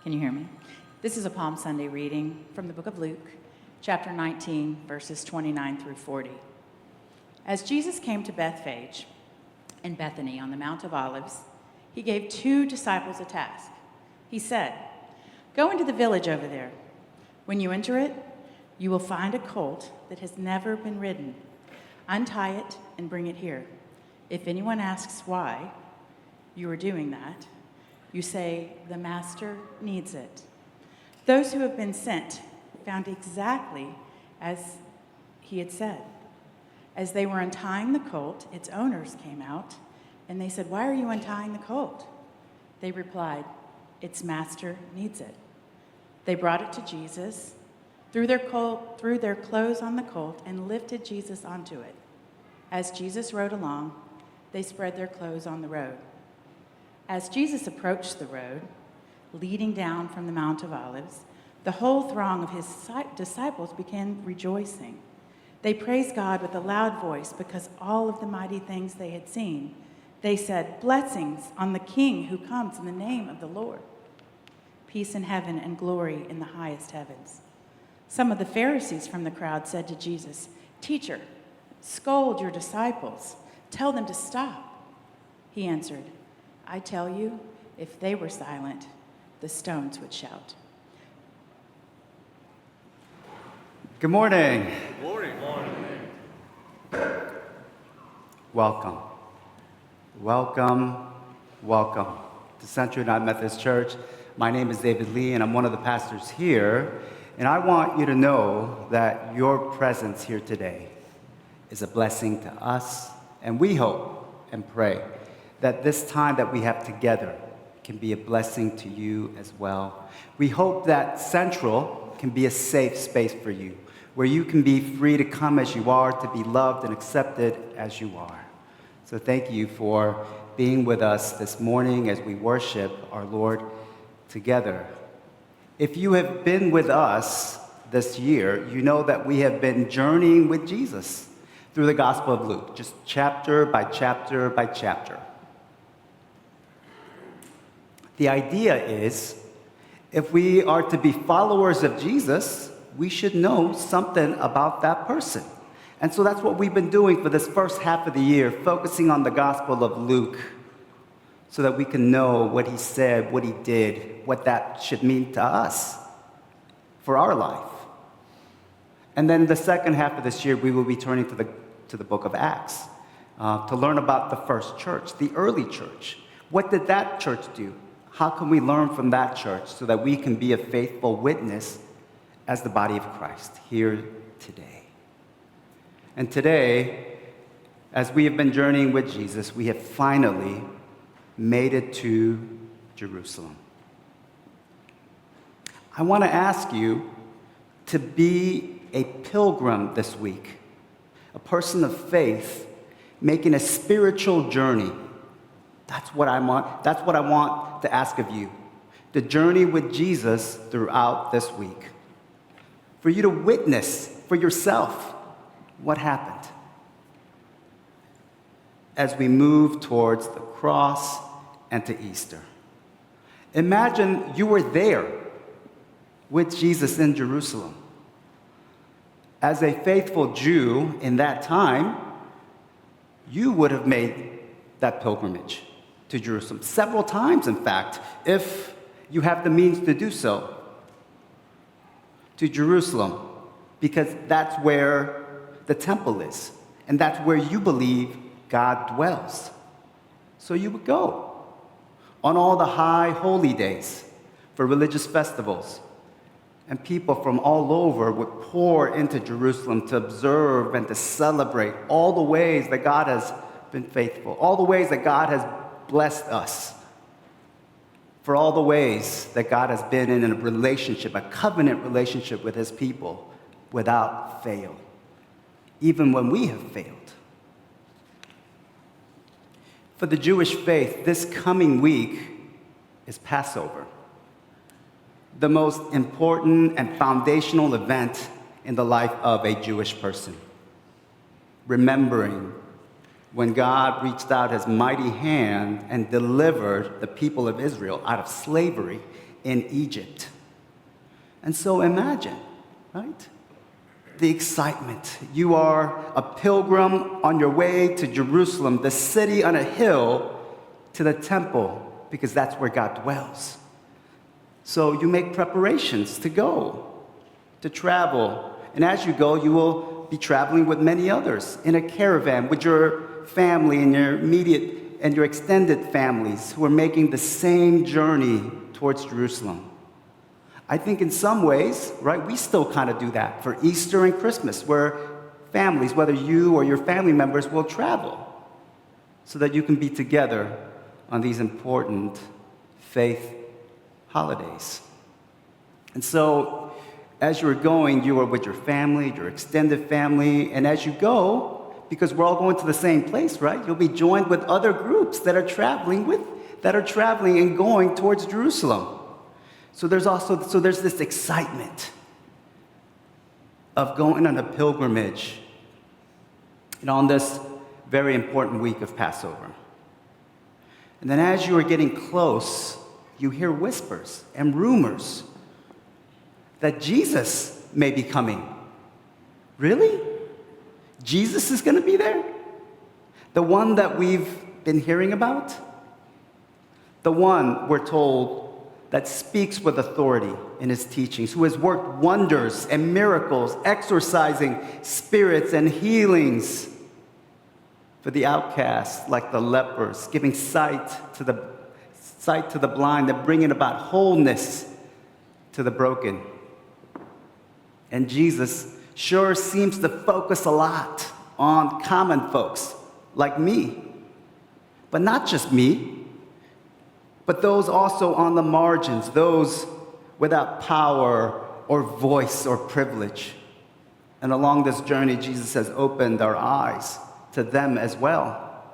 Can you hear me? This is a Palm Sunday reading from the book of Luke, chapter 19, verses 29 through 40. As Jesus came to Bethphage in Bethany on the Mount of Olives, he gave 2 disciples a task. He said, "Go into the village over there. When you enter it, you will find a colt that has never been ridden. Untie it and bring it here. If anyone asks why you are doing that, you say, 'The master needs it.'" Those who have been sent found exactly as he had said. As they were untying the colt, its owners came out, and they said, "Why are you untying the colt?" They replied, "Its master needs it." They brought it to Jesus, threw their clothes on the colt, and lifted Jesus onto it. As Jesus rode along, they spread their clothes on the road. As Jesus approached the road, leading down from the Mount of Olives, the whole throng of his disciples began rejoicing. They praised God with a loud voice because all of the mighty things they had seen. They said, "Blessings on the King who comes in the name of the Lord. Peace in heaven and glory in the highest heavens." Some of the Pharisees from the crowd said to Jesus, "Teacher, scold your disciples. Tell them to stop." He answered, "I tell you, if they were silent, the stones would shout." Good morning. Good morning. Welcome. Welcome to Central United Methodist Church. My name is David Lee, and I'm one of the pastors here. And I want you to know that your presence here today is a blessing to us. And we hope and pray that this time that we have together can be a blessing to you as well. We hope that Central can be a safe space for you, where you can be free to come as you are, to be loved and accepted as you are. So thank you for being with us this morning as we worship our Lord together. If you have been with us this year, you know that we have been journeying with Jesus through the Gospel of Luke, just chapter by chapter by chapter. The idea is, if we are to be followers of Jesus, we should know something about that person. And so that's what we've been doing for this first half of the year, focusing on the Gospel of Luke, so that we can know what he said, what he did, what that should mean to us for our life. And then the second half of this year, we will be turning to the book of Acts to learn about the first church, the early church. What did that church do? How can we learn from that church so that we can be a faithful witness as the body of Christ here today? And today, as we have been journeying with Jesus, we have finally made it to Jerusalem. I want to ask you to be a pilgrim this week, a person of faith making a spiritual journey. That's what I want to ask of you, to journey with Jesus throughout this week. For you to witness for yourself what happened as we move towards the cross and to Easter. Imagine you were there with Jesus in Jerusalem. As a faithful Jew in that time, you would have made that pilgrimage to Jerusalem several times, in fact, if you have the means to do so, to Jerusalem, because that's where the temple is, and that's where you believe God dwells. So you would go on all the high holy days for religious festivals, and people from all over would pour into Jerusalem to observe and to celebrate all the ways that God has been faithful, all the ways that God has blessed us, for all the ways that God has been in a relationship, a covenant relationship with his people without fail, even when we have failed. For the Jewish faith, this coming week is Passover, the most important and foundational event in the life of a Jewish person. Remembering when God reached out his mighty hand and delivered the people of Israel out of slavery in Egypt. And so imagine, right? The excitement. You are a pilgrim on your way to Jerusalem, the city on a hill, to the temple, because that's where God dwells. So you make preparations to go, to travel. And as you go, you will be traveling with many others in a caravan with your family and your immediate and your extended families who are making the same journey towards Jerusalem. I think in some ways, right, we still kind of do that for Easter and Christmas, where families, whether you or your family members, will travel so that you can be together on these important faith holidays. And so, as you were going, you were with your family, your extended family, and as you go, because we're all going to the same place, right? You'll be joined with other groups that are traveling and going towards Jerusalem. So there's this excitement of going on a pilgrimage and on this very important week of Passover. And then as you are getting close, you hear whispers and rumors that Jesus may be coming. Really? Jesus is going to be there? The one that we've been hearing about? The one, we're told, that speaks with authority in his teachings, who has worked wonders and miracles, exorcising spirits and healings for the outcasts like the lepers, giving sight to the blind and bringing about wholeness to the broken. And Jesus sure seems to focus a lot on common folks like me, but not just me, but those also on the margins, those without power or voice or privilege. And along this journey, Jesus has opened our eyes to them as well.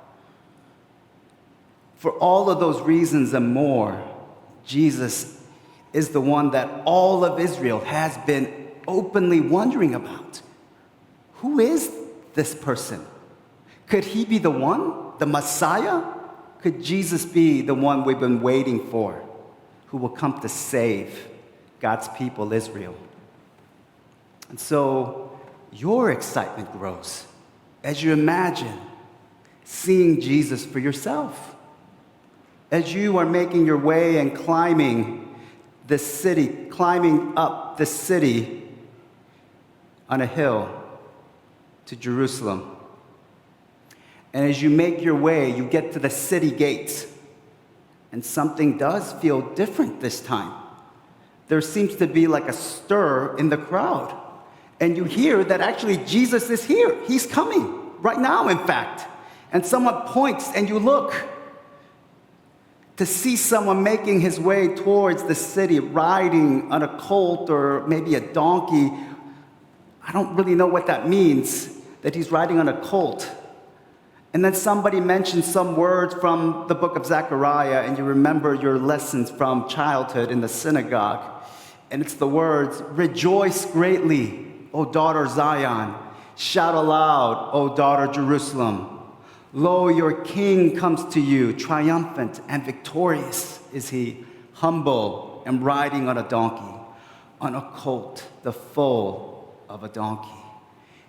For all of those reasons and more, Jesus is the one that all of Israel has been openly wondering about. Who is this person? Could he be the one, the Messiah? Could Jesus be the one we've been waiting for, who will come to save God's people, Israel? And so your excitement grows as you imagine seeing Jesus for yourself. As you are making your way and climbing up the city on a hill to Jerusalem. And as you make your way, you get to the city gates. And something does feel different this time. There seems to be like a stir in the crowd. And you hear that actually Jesus is here. He's coming right now, in fact. And someone points and you look to see someone making his way towards the city, riding on a colt or maybe a donkey. I don't really know what that means, that he's riding on a colt. And then somebody mentions some words from the book of Zechariah, and you remember your lessons from childhood in the synagogue. And it's the words, "Rejoice greatly, O daughter Zion. Shout aloud, O daughter Jerusalem. Lo, your king comes to you, triumphant and victorious is he, humble and riding on a donkey, on a colt, the foal of a donkey."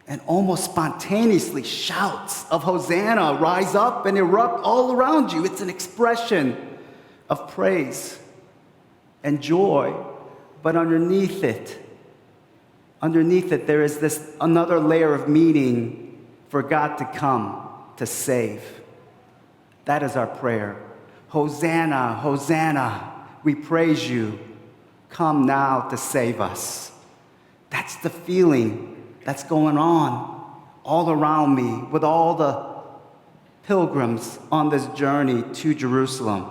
And almost spontaneously, shouts of Hosanna rise up and erupt all around you. It's an expression of praise and joy. But underneath it, there is this another layer of meaning for God to come to save. That is our prayer. Hosanna, Hosanna, we praise you. Come now to save us. That's the feeling that's going on all around me with all the pilgrims on this journey to Jerusalem.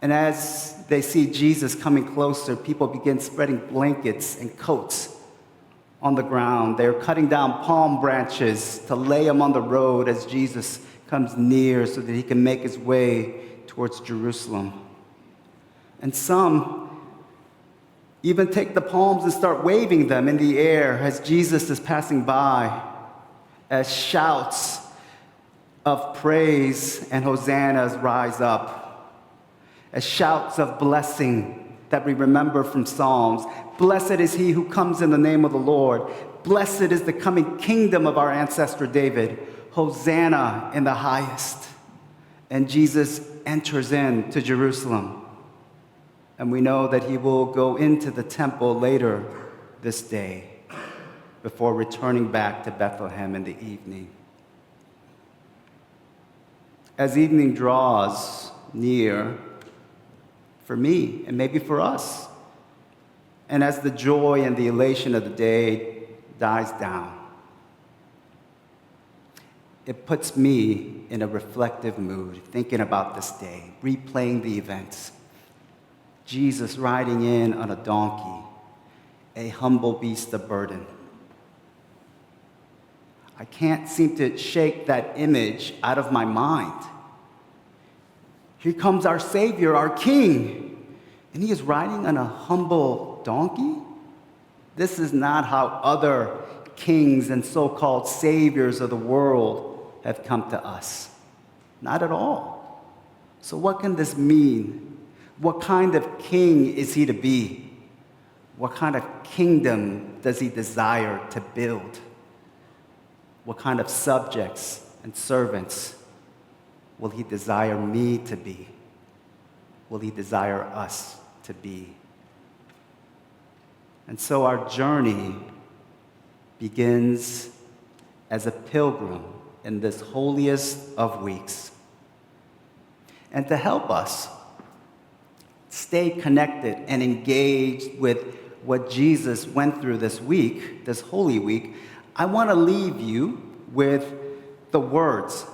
And as they see Jesus coming closer, people begin spreading blankets and coats on the ground. They're cutting down palm branches to lay them on the road as Jesus comes near so that he can make his way towards Jerusalem. And some even take the palms and start waving them in the air as Jesus is passing by, as shouts of praise and hosannas rise up. as shouts of blessing that we remember from Psalms. Blessed is he who comes in the name of the Lord. Blessed is the coming kingdom of our ancestor David. Hosanna in the highest. And Jesus enters into Jerusalem. And we know that he will go into the temple later this day before returning back to Bethlehem in the evening. As evening draws near, for me and maybe for us, and as the joy and the elation of the day dies down, it puts me in a reflective mood, thinking about this day, replaying the events. Jesus riding in on a donkey, a humble beast of burden. I can't seem to shake that image out of my mind. Here comes our Savior, our King, and he is riding on a humble donkey? This is not how other kings and so-called saviors of the world have come to us. Not at all. So what can this mean? What kind of king is he to be? What kind of kingdom does he desire to build? What kind of subjects and servants will he desire me to be? Will he desire us to be? And so our journey begins as a pilgrim in this holiest of weeks. And to help us stay connected and engaged with what Jesus went through this week, this Holy Week, I want to leave you with the words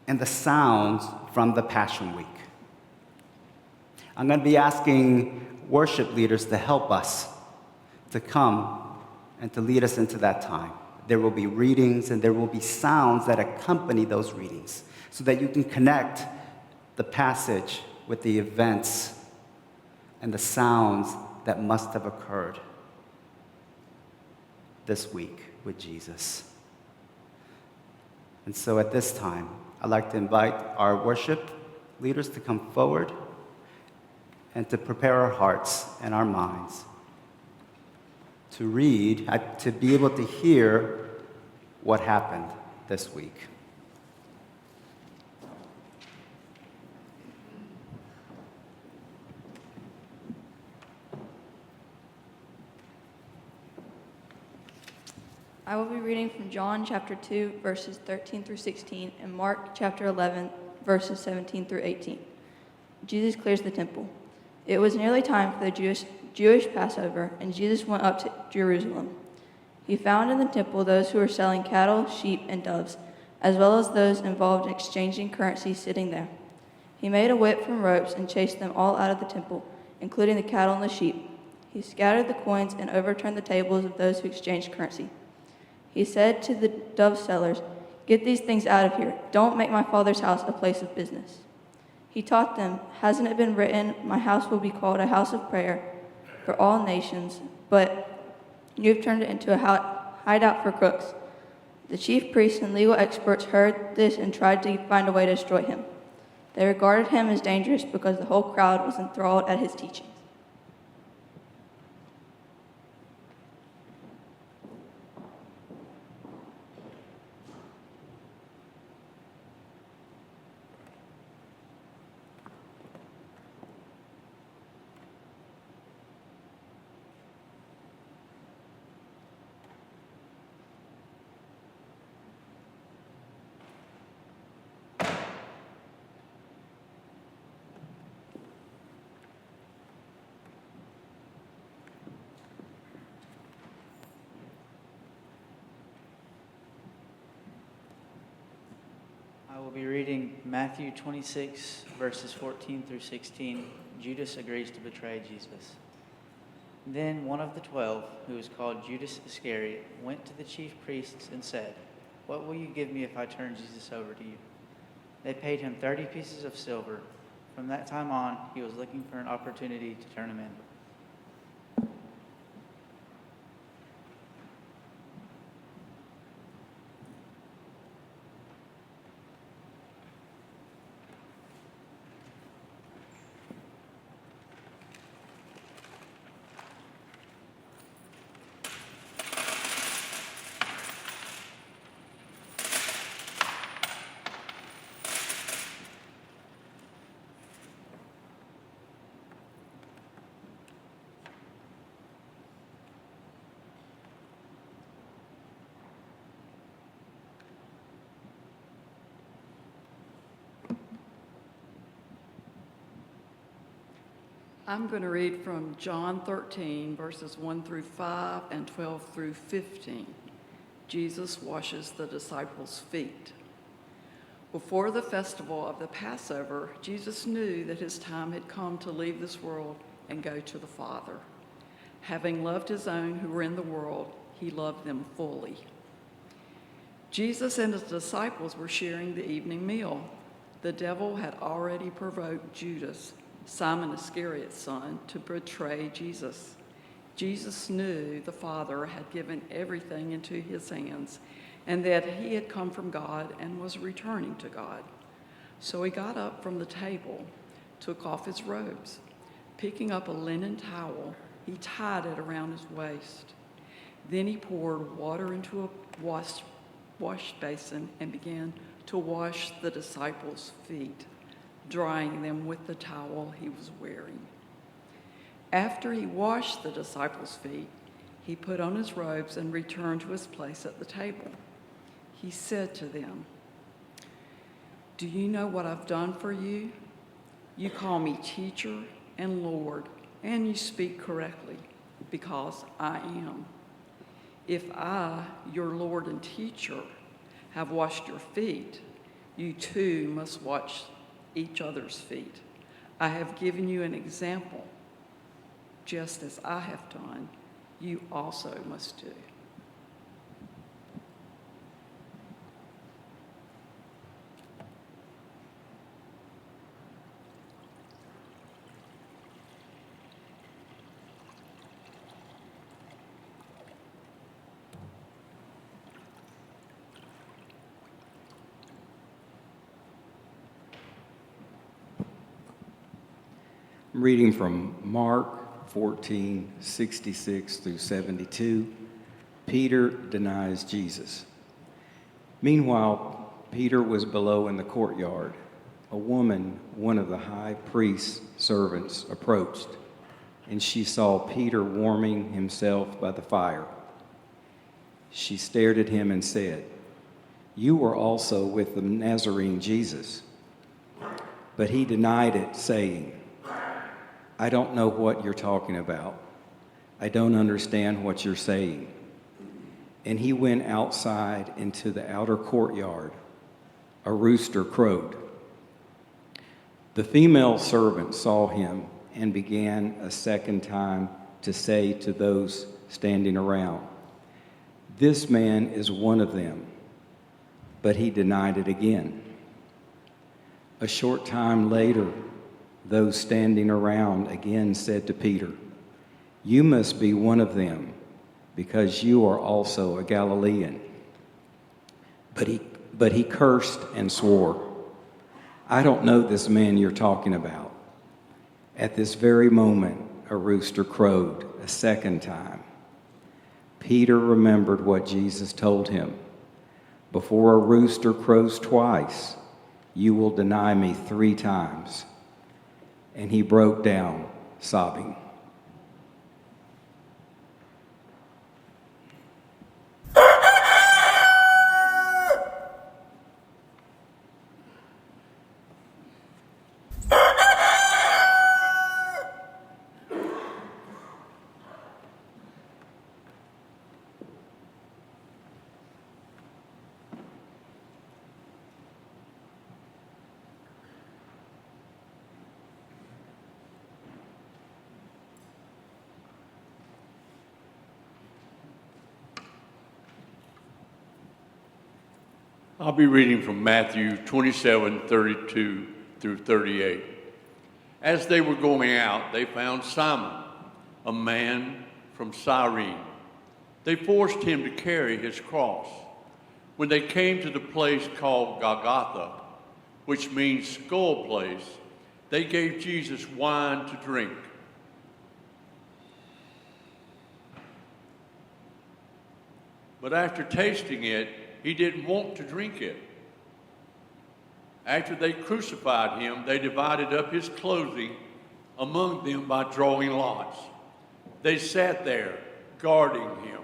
and the sounds from the Passion Week. I'm going to be asking worship leaders to help us to come and to lead us into that time. There will be readings and there will be sounds that accompany those readings so that you can connect the passage with the events and the sounds that must have occurred this week with Jesus. And so at this time, I'd like to invite our worship leaders to come forward and to prepare our hearts and our minds to read, to be able to hear what happened this week. I will be reading from John chapter 2, verses 13 through 16, and Mark chapter 11, verses 17 through 18. Jesus clears the temple. It was nearly time for the Jewish Passover, and Jesus went up to Jerusalem. He found in the temple those who were selling cattle, sheep, and doves, as well as those involved in exchanging currency sitting there. He made a whip from ropes and chased them all out of the temple, including the cattle and the sheep. He scattered the coins and overturned the tables of those who exchanged currency. He said to the dove sellers, "Get these things out of here. Don't make my Father's house a place of business." He taught them, "Hasn't it been written, 'My house will be called a house of prayer for all nations,' but you have turned it into a hideout for crooks." The chief priests and legal experts heard this and tried to find a way to destroy him. They regarded him as dangerous because the whole crowd was enthralled at his teachings. I will be reading Matthew 26, verses 14 through 16. Judas agrees to betray Jesus. Then one of the 12, who was called Judas Iscariot, went to the chief priests and said, "What will you give me if I turn Jesus over to you?" They paid him 30 pieces of silver. From that time on, he was looking for an opportunity to turn him in. I'm going to read from John 13, verses 1 through 5 and 12 through 15. Jesus washes the disciples' feet. Before the festival of the Passover, Jesus knew that his time had come to leave this world and go to the Father. Having loved his own who were in the world, he loved them fully. Jesus and his disciples were sharing the evening meal. The devil had already provoked Judas, Simon Iscariot's son, to betray Jesus. Jesus knew the Father had given everything into his hands and that he had come from God and was returning to God. So he got up from the table, took off his robes. Picking up a linen towel, he tied it around his waist. Then he poured water into a wash basin and began to wash the disciples' feet, drying them with the towel he was wearing. After he washed the disciples' feet, he put on his robes and returned to his place at the table. He said to them, "Do you know what I've done for you? You call me teacher and Lord, and you speak correctly, because I am. If I, your Lord and teacher, have washed your feet, you too must wash each other's feet. I have given you an example. Just as I have done, you also must do." I'm reading from Mark 14:66 through 72. Peter denies Jesus. Meanwhile, Peter was below in the courtyard. A woman, one of the high priest's servants, approached, and she saw Peter warming himself by the fire. She stared at him and said, "You were also with the Nazarene Jesus." But he denied it, saying, "I don't know what you're talking about. I don't understand what you're saying." And he went outside into the outer courtyard. A rooster crowed. The female servant saw him and began a second time to say to those standing around, "This man is one of them." But he denied it again. A short time later, those standing around again said to Peter, "You must be one of them, because you are also a Galilean." But he cursed and swore, "I don't know this man you're talking about." At this very moment, a rooster crowed a second time. Peter remembered what Jesus told him, "Before a rooster crows twice, you will deny me 3 times." And he broke down, sobbing. I'll be reading from Matthew 27:32 through 38. As they were going out, they found Simon, a man from Cyrene. They forced him to carry his cross. When they came to the place called Golgotha, which means skull place, they gave Jesus wine to drink. But after tasting it, he didn't want to drink it. After they crucified him, they divided up his clothing among them by drawing lots. They sat there, guarding him.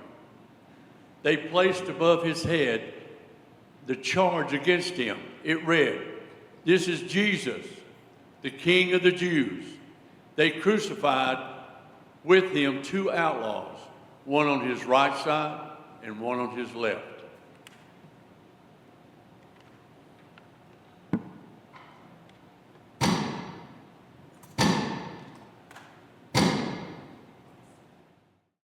They placed above his head the charge against him. It read, "This is Jesus, the King of the Jews." They crucified with him two outlaws, one on his right side and one on his left.